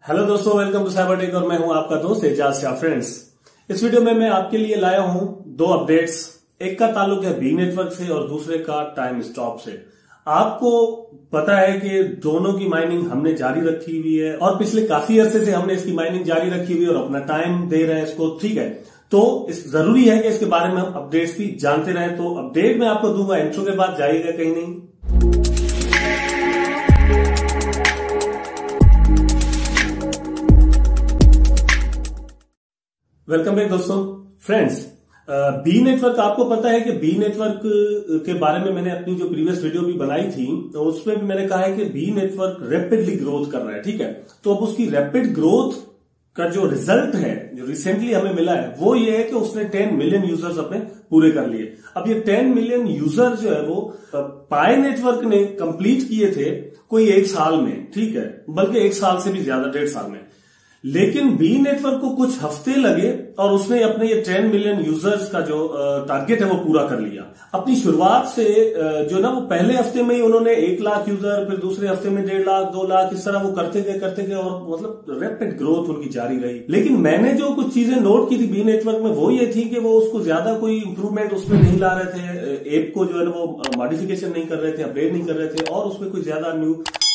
Hello दोस्तों, welcome to Cybertech और मैं हूं आपका दोस्त एजाज शाह। फ्रेंड्स, इस वीडियो में मैं आपके लिए लाया हूं दो अपडेट्स। एक का ताल्लुक है बी नेटवर्क से और दूसरे का टाइम स्टॉप से। आपको पता है कि दोनों की माइनिंग हमने जारी रखी हुई है और पिछले काफी अरसे से हमने इसकी माइनिंग जारी रखी हुई है और अपना टाइम दे रहे हैं इसको, ठीक है। तो जरूरी है कि इसके बारे में हम अपडेट्स भी जानते रहें। तो अपडेट मैं आपको दूंगा इंट्रो के बाद, जाइएगा कहीं नहीं। वेलकम बैक दोस्तों। फ्रेंड्स, बी नेटवर्क, आपको पता है कि बी नेटवर्क के बारे में मैंने अपनी जो प्रीवियस वीडियो भी बनाई थी तो उसमें भी मैंने कहा है कि बी नेटवर्क रैपिडली ग्रोथ कर रहा है, ठीक है। तो अब उसकी रैपिड ग्रोथ का जो रिजल्ट है, जो रिसेंटली हमें मिला है, वो ये है कि उसने 10 मिलियन यूजर्स अपने पूरे कर लिए। अब ये 10 मिलियन यूजर जो है वो पाई नेटवर्क ने कंप्लीट किए थे कोई एक साल में, ठीक है, बल्कि एक साल से भी ज्यादा, 1.5 साल में। लेकिन बी नेटवर्क को कुछ हफ्ते लगे और उसने अपने ये 10 मिलियन यूजर्स का जो टारगेट है वो पूरा कर लिया। अपनी शुरुआत से जो ना वो पहले हफ्ते में ही उन्होंने 1 लाख यूजर, फिर दूसरे हफ्ते में 1.5 लाख, 2 लाख, इस तरह वो करते गए और मतलब रैपिड ग्रोथ उनकी जारी रही। लेकिन मैंने जो कुछ चीजें नोट की थी बी नेटवर्क में, वो ये थी कि वो उसको ज्यादा कोई इंप्रूवमेंट उसमें नहीं ला रहे थे, ऐप को जो है ना वो मॉडिफिकेशन नहीं कर रहे थे, अपडेट नहीं कर रहे थे और उसमें कोई ज्यादा न्यू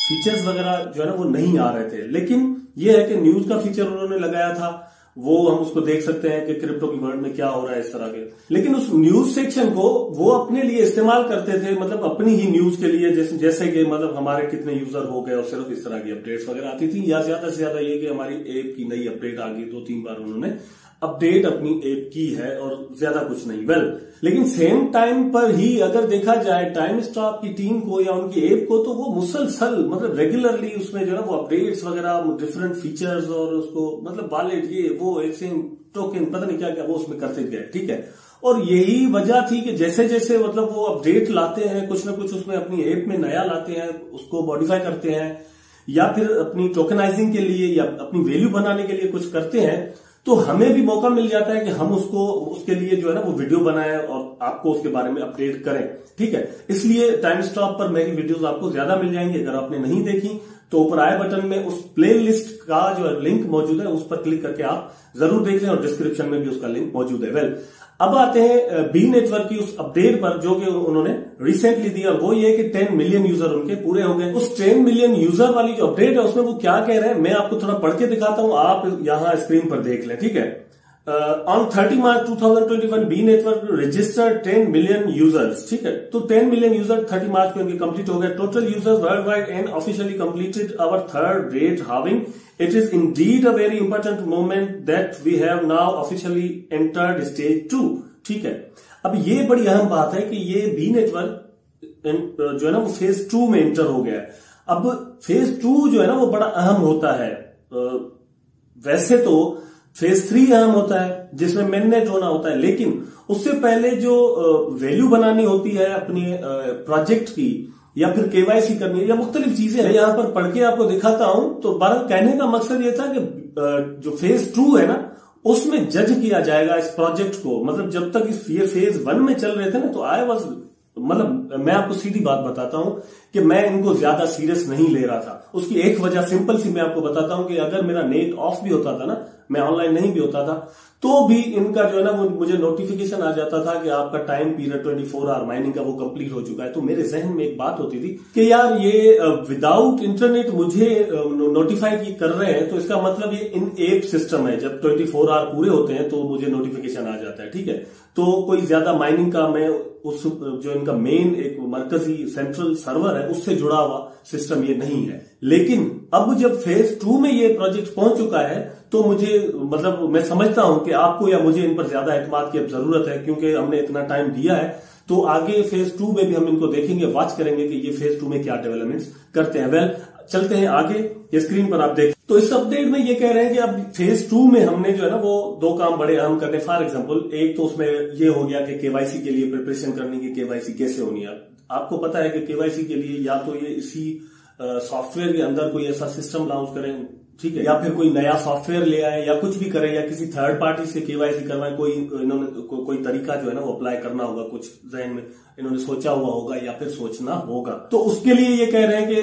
फीचर्स वगैरह जो है ना वो नहीं आ रहे थे। लेकिन ये है कि न्यूज का फीचर उन्होंने लगाया था, वो हम उसको देख सकते हैं कि क्रिप्टो की वर्ल्ड में क्या हो रहा है, इस तरह के। लेकिन उस न्यूज सेक्शन को वो अपने लिए इस्तेमाल करते थे, मतलब अपनी ही न्यूज के लिए, जैसे कि मतलब हमारे कितने यूजर हो गए और सिर्फ इस तरह की अपडेट्स वगैरह आती थी, या ज्यादा से ज्यादा ये कि हमारी ऐप की नई अपडेट आ गई। 2-3 बार उन्होंने अपडेट अपनी ऐप की है और ज्यादा कुछ नहीं। लेकिन सेम टाइम पर ही अगर देखा जाए टाइम स्टॉप की टीम को या उनकी ऐप को, तो वो मुसलसल मतलब रेगुलरली उसमें जो है वो अपडेट्स वगैरह, डिफरेंट फीचर्स और उसको मतलब वॉलेट, ये वो एक्सचेंज टोकन, पता नहीं क्या क्या वो उसमें करते गए, ठीक है। और यही वजह थी कि जैसे जैसे मतलब वो अपडेट लाते हैं, कुछ ना कुछ उसमें अपनी ऐप में नया लाते हैं, उसको मॉडिफाई करते हैं या फिर अपनी टोकनाइजिंग के लिए या अपनी वैल्यू बनाने के लिए कुछ करते हैं, तो हमें भी मौका मिल जाता है कि हम उसके लिए जो है ना वो वीडियो बनाएं और आपको उसके बारे में अपडेट करें, ठीक है। इसलिए टाइम स्टॉप पर मेरी वीडियोस आपको ज्यादा मिल जाएंगी। अगर आपने नहीं देखी तो ऊपर आई बटन में उस प्ले लिस्ट का जो लिंक मौजूद है, उस पर क्लिक करके आप जरूर देख लें और डिस्क्रिप्शन में भी उसका लिंक मौजूद है। अब आते हैं बी नेटवर्क की उस अपडेट पर जो कि उन्होंने रिसेंटली दी, और वो ये कि 10 मिलियन यूजर उनके पूरे हो गए। उस 10 मिलियन यूजर वाली जो अपडेट है उसमें वो क्या कह रहे हैं, मैं आपको थोड़ा पढ़ के दिखाता हूं, आप यहां स्क्रीन पर देख लें, ठीक है। On 30 March 2021 B network registered 10 million users, ठीक है। तो 10 मिलियन यूजर 30 मार्च को इनके कंप्लीट हो गए। Total users world wide and officially completed our third rate having. It is indeed a very important moment that we have now officially entered stage 2, ठीक है। अब ये बड़ी अहम बात है कि ये बी नेटवर्क जो है ना वो फेज 2 में एंटर हो गया है। अब फेज 2 जो है ना वो बड़ा अहम होता है। वैसे तो फेज 3 अहम होता है जिसमें मेननेट होना होता है, लेकिन उससे पहले जो वैल्यू बनानी होती है अपनी प्रोजेक्ट की, या फिर केवाईसी करनी है, या मुख्तलिफ चीजें हैं, यहां पर पढ़ के आपको दिखाता हूं। तो बहरहाल कहने का मकसद ये था कि जो फेज 2 है ना उसमें जज किया जाएगा इस प्रोजेक्ट को। मतलब जब तक ये फेज 1 में चल रहे थे ना, तो मतलब मैं आपको सीधी बात बताता हूं कि मैं इनको ज्यादा सीरियस नहीं ले रहा था। उसकी एक वजह सिंपल सी मैं आपको बताता हूं कि अगर मेरा नेट ऑफ भी होता था ना, मैं ऑनलाइन नहीं भी होता था, तो भी इनका जो है ना वो मुझे नोटिफिकेशन आ जाता था कि आपका टाइम पीरियड 24 आवर माइनिंग का वो कंप्लीट हो चुका है। तो मेरे जहन में एक बात होती थी कि यार ये विदाउट इंटरनेट मुझे नोटिफाई कर रहे हैं, तो इसका मतलब ये इन ऐप सिस्टम है। जब 24 आवर पूरे होते हैं तो मुझे नोटिफिकेशन आ जाता है, ठीक है। तो कोई ज्यादा माइनिंग का मैं उस जो इनका मेन एक मरकजी सेंट्रल सर्वर है उससे जुड़ा हुआ सिस्टम ये नहीं है। लेकिन अब जब फेज 2 में ये प्रोजेक्ट पहुंच चुका है तो मुझे मतलब मैं समझता हूं कि आपको या मुझे इन पर ज्यादा एतमाद की अब जरूरत है, क्योंकि हमने इतना टाइम दिया है। तो आगे फेज 2 में भी हम इनको देखेंगे, वॉच करेंगे कि ये फेज 2 में क्या डेवलपमेंट्स करते हैं। चलते हैं आगे, ये स्क्रीन पर आप देखें। तो इस अपडेट में ये कह रहे हैं कि अब फेज 2 में हमने जो है ना वो 2 काम बड़े अहम करने। फॉर एग्जांपल, एक तो उसमें ये हो गया कि केवाईसी के लिए प्रिपरेशन करने की, केवाईसी कैसे होनी है। आपको पता है कि केवाईसी के लिए या तो ये इसी सॉफ्टवेयर के अंदर कोई ऐसा सिस्टम लॉन्च करें ठीक है, या फिर कोई नया सॉफ्टवेयर ले आए या कुछ भी करे या किसी थर्ड पार्टी से केवाईसी करवाए, कोई तरीका जो है ना वो अप्लाई करना होगा, कुछ जहन में इन्होंने सोचा हुआ होगा या फिर सोचना होगा, तो उसके लिए ये कह रहे हैं कि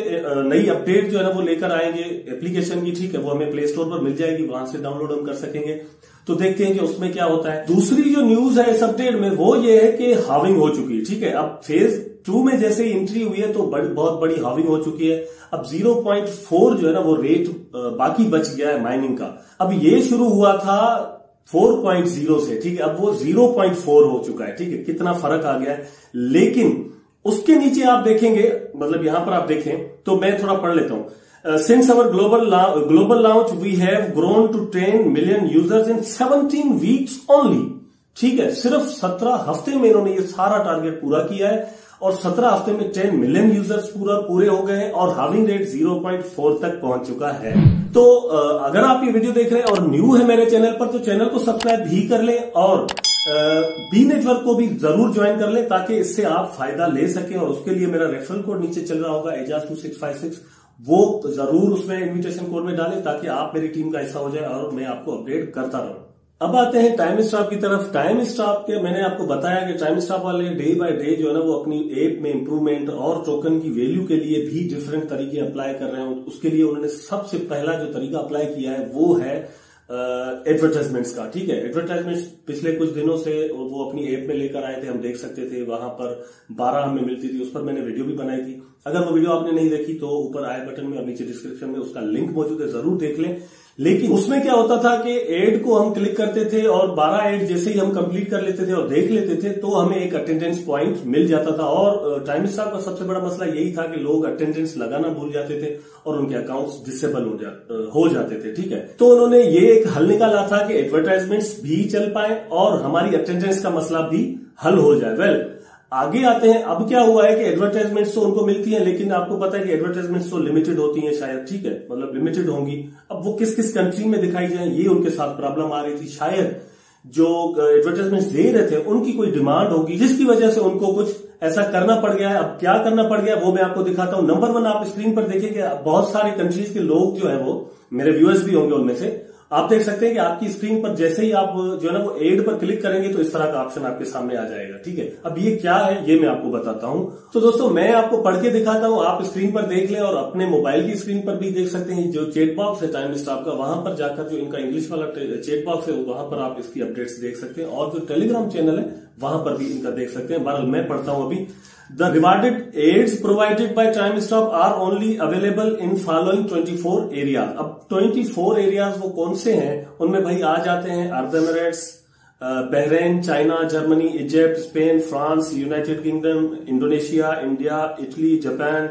नई अपडेट जो है ना वो लेकर आएंगे एप्लीकेशन की। ठीक है, वो हमें प्ले स्टोर पर मिल जाएगी, वहां से डाउनलोड हम कर सकेंगे। तो देखते हैं कि उसमें क्या होता है। दूसरी जो न्यूज है इस अपडेट में वो ये है कि हाविंग हो चुकी है। ठीक है, अब फेज 2 में जैसे एंट्री हुई है तो बहुत बड़ी हाविंग हो चुकी है। अब 0.4 जो है ना वो रेट बाकी बच गया है माइनिंग का। अब ये शुरू हुआ था 4.0 से, ठीक है, अब वो 0.4 हो चुका है। ठीक है, कितना फर्क आ गया है। लेकिन उसके नीचे आप देखेंगे, मतलब यहां पर आप देखें तो मैं थोड़ा पढ़ लेता हूं। Since our global launch, we have grown to 10 million users in 17 weeks only. ठीक है, सिर्फ 17 हफ्ते में इन्होंने ये सारा टारगेट पूरा किया है और 17 हफ्ते में 10 मिलियन यूजर्स पूरे हो गए हैं और हाविंग रेट 0.4 तक पहुंच चुका है। तो अगर आप ये वीडियो देख रहे हैं और न्यू है मेरे चैनल पर तो चैनल को सब्सक्राइब भी कर लें और बी नेटवर्क को भी जरूर ज्वाइन कर लें ताकि इससे आप फायदा ले सकें। और उसके लिए मेरा रेफरल कोड नीचे चल रहा होगा एजाज2656, वो जरूर उसमें इनविटेशन कोड में डालें ताकि आप मेरी टीम का हिस्सा हो जाए और मैं आपको अपडेट करता रहूं। अब आते हैं टाइम स्टॉप की तरफ। टाइम स्टॉप के मैंने आपको बताया कि टाइम स्टॉप वाले डे बाय डे जो है ना वो अपनी ऐप में इंप्रूवमेंट और टोकन की वैल्यू के लिए भी डिफरेंट तरीके अप्लाई कर रहे हैं। उसके लिए उन्होंने सबसे पहला जो तरीका अप्लाई किया है वो है एडवर्टाइजमेंट्स का। ठीक है, एडवर्टाइजमेंट्स पिछले कुछ दिनों से वो अपनी ऐप में लेकर आए थे, हम देख सकते थे, वहां पर 12 हमें मिलती थी, उस पर मैंने वीडियो भी बनाई थी। अगर वो वीडियो आपने नहीं देखी तो ऊपर आई बटन में और नीचे डिस्क्रिप्शन में उसका लिंक मौजूद है, जरूर देख लें। लेकिन उसमें क्या होता था कि एड को हम क्लिक करते थे और 12 एड जैसे ही हम कंप्लीट कर लेते थे और देख लेते थे तो हमें एक अटेंडेंस पॉइंट मिल जाता था। और टाइम स्टॉप का सबसे बड़ा मसला यही था कि लोग अटेंडेंस लगाना भूल जाते थे और उनके अकाउंट्स डिसेबल हो जाते थे। ठीक है, तो उन्होंने ये एक हल निकाला था कि एडवर्टाइजमेंट्स भी चल पाए और हमारी अटेंडेंस का मसला भी हल हो जाए। वेल, आगे आते हैं। अब क्या हुआ है कि एडवर्टाइजमेंट्स तो उनको मिलती हैं लेकिन आपको पता है कि एडवर्टाइजमेंट्स तो लिमिटेड होती हैं शायद। ठीक है, मतलब लिमिटेड होंगी। अब वो किस किस कंट्री में दिखाई जाए ये उनके साथ प्रॉब्लम आ रही थी। शायद जो एडवर्टाइजमेंट्स दे रहे थे उनकी कोई डिमांड होगी जिसकी वजह से उनको कुछ ऐसा करना पड़ गया है। अब क्या करना पड़ गया वो मैं आपको दिखाता हूं। नंबर 1 आप स्क्रीन पर देखेंगे बहुत सारे कंट्रीज के लोग जो है वो मेरे व्यूअर्स भी होंगे उनमें से। आप देख सकते हैं कि आपकी स्क्रीन पर जैसे ही आप जो है ना वो एड पर क्लिक करेंगे तो इस तरह का ऑप्शन आपके सामने आ जाएगा। ठीक है, अब ये क्या है ये मैं आपको बताता हूं। तो दोस्तों मैं आपको पढ़ के दिखाता हूं, आप स्क्रीन पर देख लें और अपने मोबाइल की स्क्रीन पर भी देख सकते हैं। जो चैट बॉक्स है टाइम स्टॉप का, वहां पर जाकर जो इनका इंग्लिश वाला चैट बॉक्स है वहां पर आप इसकी अपडेट्स देख सकते हैं और जो टेलीग्राम चैनल है वहां पर भी इनका देख सकते हैं। बहरहाल मैं पढ़ता हूं अभी। The rewarded aids provided by TimeStop are only available in following 24 areas. अब 24 एरियाज वो कौन से हैं उनमें भाई आ जाते हैं Arab Emirates, Bahrain, China, Germany, Egypt, Spain, France, United Kingdom, Indonesia, India, Italy, Japan,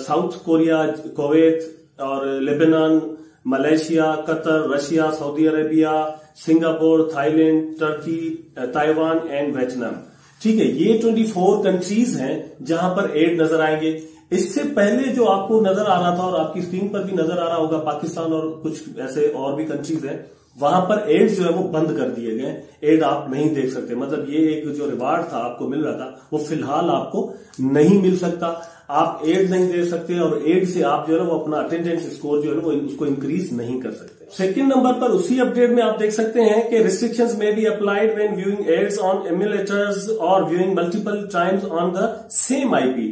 South Korea, Kuwait और Lebanon, Malaysia, Qatar, Russia, Saudi Arabia, Singapore, Thailand, Turkey, Taiwan and Vietnam. ठीक है, ये 24 कंट्रीज हैं जहां पर एड नजर आएंगे। इससे पहले जो आपको नजर आ रहा था और आपकी स्क्रीन पर भी नजर आ रहा होगा पाकिस्तान और कुछ ऐसे और भी कंट्रीज हैं, वहां पर एड जो है वो बंद कर दिए गए। एड आप नहीं देख सकते, मतलब ये एक जो रिवार्ड था आपको मिल रहा था वो फिलहाल आपको नहीं मिल सकता। आप एड नहीं दे सकते और एड से आप जो है वो अपना अटेंडेंस स्कोर जो है वो उसको इंक्रीज नहीं कर सकते। सेकंड नंबर पर उसी अपडेट में आप देख सकते हैं कि restrictions may be applied when viewing ads on emulators और viewing multiple times on the same IP.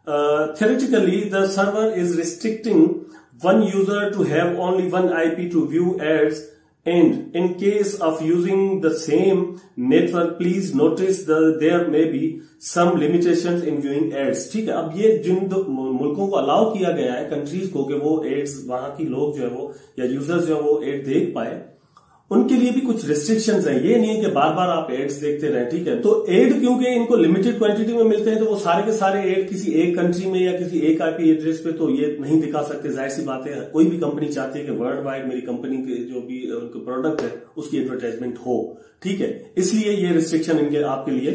Theoretically, the server is restricting one user to have only one IP to view ads, and in case of using the same network, please notice that there may be some limitations in viewing ads. ठीक है, अब ये जिन मुल्कों को allow किया गया है countries को कि वो एड्स वहां की लोग जो है वो या यूजर्स जो है वो एड देख पाए, उनके लिए भी कुछ रिस्ट्रिक्शंस हैं। ये नहीं है कि बार बार आप एड्स देखते रहें। ठीक है, तो एड क्योंकि इनको लिमिटेड क्वांटिटी में मिलते हैं तो वो सारे के सारे एड किसी एक कंट्री में या किसी एक आईपी एड्रेस पे तो ये नहीं दिखा सकते। जाहिर सी बात है, कोई भी कंपनी चाहती है कि वर्ल्ड वाइड मेरी कंपनी के जो भी उनके प्रोडक्ट है उसकी एडवर्टाइजमेंट हो। ठीक है, इसलिए ये रिस्ट्रिक्शन इनके आपके लिए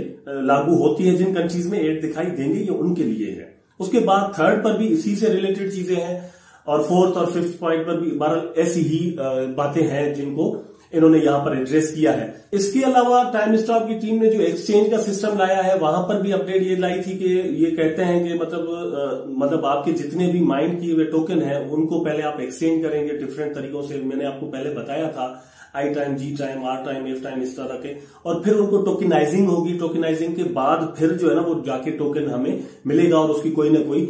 लागू होती है। जिन कंट्रीज में एड दिखाई देंगे ये उनके लिए है। उसके बाद थर्ड पर भी इसी से रिलेटेड चीजें हैं और फोर्थ और फिफ्थ पॉइंट पर भी बहरहाल ऐसी ही बातें हैं जिनको इन्होंने यहाँ पर एड्रेस किया है। इसके अलावा टाइम स्टॉप की टीम ने जो एक्सचेंज का सिस्टम लाया है वहां पर भी अपडेट ये लाई थी कि ये कहते हैं कि मतलब आपके जितने भी माइंड किए हुए टोकन है उनको पहले आप एक्सचेंज करेंगे डिफरेंट तरीकों से। मैंने आपको पहले बताया था I time, G time, R time, F time, इस तरह के, और फिर उनको टोकनाइजिंग होगी। टोकनाइजिंग के बाद फिर जो है ना वो जाके टोकन हमें मिलेगा और उसकी कोई ना कोई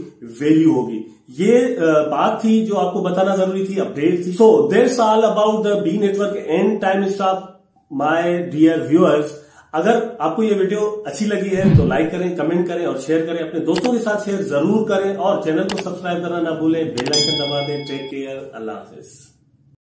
वैल्यू होगी। ये बात थी जो आपको बताना जरूरी थी, अपडेट थी। So that's all about the B network and time stop my dear viewers. अगर आपको ये वीडियो अच्छी लगी है तो लाइक करें, कमेंट करें और शेयर करें। अपने दोस्तों के साथ शेयर जरूर करें और चैनल को सब्सक्राइब करना ना भूलें, बेल आइकन दबा दें। टेक केयर, अल्लाह हाफिज।